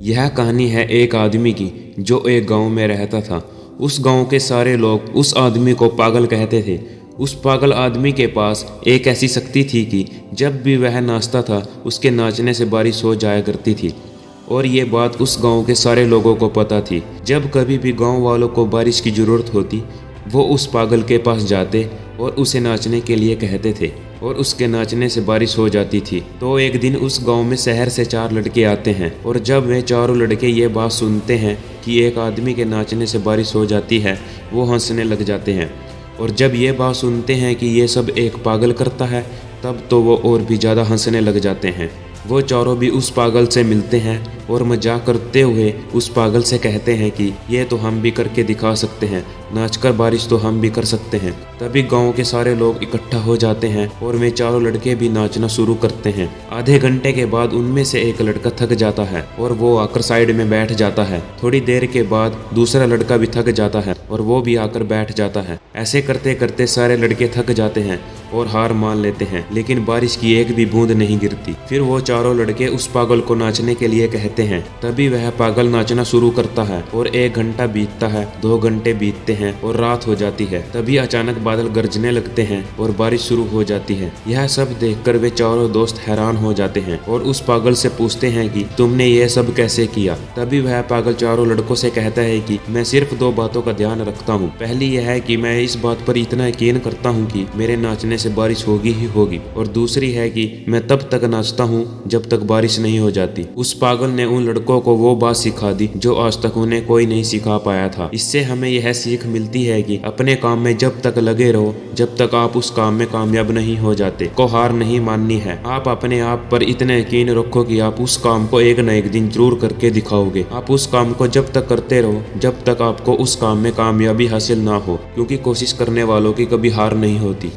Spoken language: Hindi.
यह कहानी है एक आदमी की जो एक गांव में रहता था। उस गांव के सारे लोग उस आदमी को पागल कहते थे। उस पागल आदमी के पास एक ऐसी शक्ति थी कि जब भी वह नाचता था उसके नाचने से बारिश हो जाया करती थी। और ये बात उस गांव के सारे लोगों को पता थी। जब कभी भी गांव वालों को बारिश की ज़रूरत होती वो उस पागल के पास जाते और उसे नाचने के लिए कहते थे और उसके नाचने से बारिश हो जाती थी। तो एक दिन उस गांव में शहर से 4 लड़के आते हैं और जब वे चारों लड़के ये बात सुनते हैं कि एक आदमी के नाचने से बारिश हो जाती है वो हंसने लग जाते हैं। और जब ये बात सुनते हैं कि ये सब एक पागल करता है तब तो वो और भी ज़्यादा हंसने लग जाते हैं। वो चारों भी उस पागल से मिलते हैं और मजाक करते हुए उस पागल से कहते हैं कि ये तो हम भी करके दिखा सकते हैं, नाचकर बारिश तो हम भी कर सकते हैं। तभी गांव के सारे लोग इकट्ठा हो जाते हैं और वे चारों लड़के भी नाचना शुरू करते हैं। आधे घंटे के बाद उनमें से एक लड़का थक जाता है और वो आकर साइड में बैठ जाता है। थोड़ी देर के बाद दूसरा लड़का भी थक जाता है और वो भी आकर बैठ जाता है। ऐसे करते करते सारे लड़के थक जाते हैं और हार मान लेते हैं, लेकिन बारिश की एक भी बूंद नहीं गिरती। फिर वो चारों लड़के उस पागल को नाचने के लिए कहते हैं। तभी वह पागल नाचना शुरू करता है और 1 घंटा बीतता है, 2 घंटे बीतते हैं और रात हो जाती है। तभी अचानक बादल गरजने लगते हैं और बारिश शुरू हो जाती है। यह सब देखकर वे चारों दोस्त हैरान हो जाते हैं और उस पागल से पूछते हैं कि तुमने ये सब कैसे किया। तभी वह पागल चारों लड़कों से कहता है कि मैं सिर्फ 2 बातों का ध्यान रखता हूँ। पहली यह है कि मैं इस बात पर इतना यकीन करता हूँ कि मेरे नाचने से बारिश होगी ही होगी, और दूसरी है कि मैं तब तक नाचता हूँ जब तक बारिश नहीं हो जाती। उस पागल ने उन लड़कों को वो बात सिखा दी जो आज तक उन्हें कोई नहीं सिखा पाया था। इससे हमें यह सीख मिलती है कि अपने काम में जब तक लगे रहो जब तक आप उस काम में कामयाब नहीं हो जाते। को हार नहीं माननी है। आप अपने आप पर इतना यकीन रखो कि आप उस काम को एक न एक दिन जरूर करके दिखाओगे। आप उस काम को जब तक करते रहो जब तक आपको उस काम में कामयाबी हासिल ना हो, क्योंकि कोशिश करने वालों की कभी हार नहीं होती।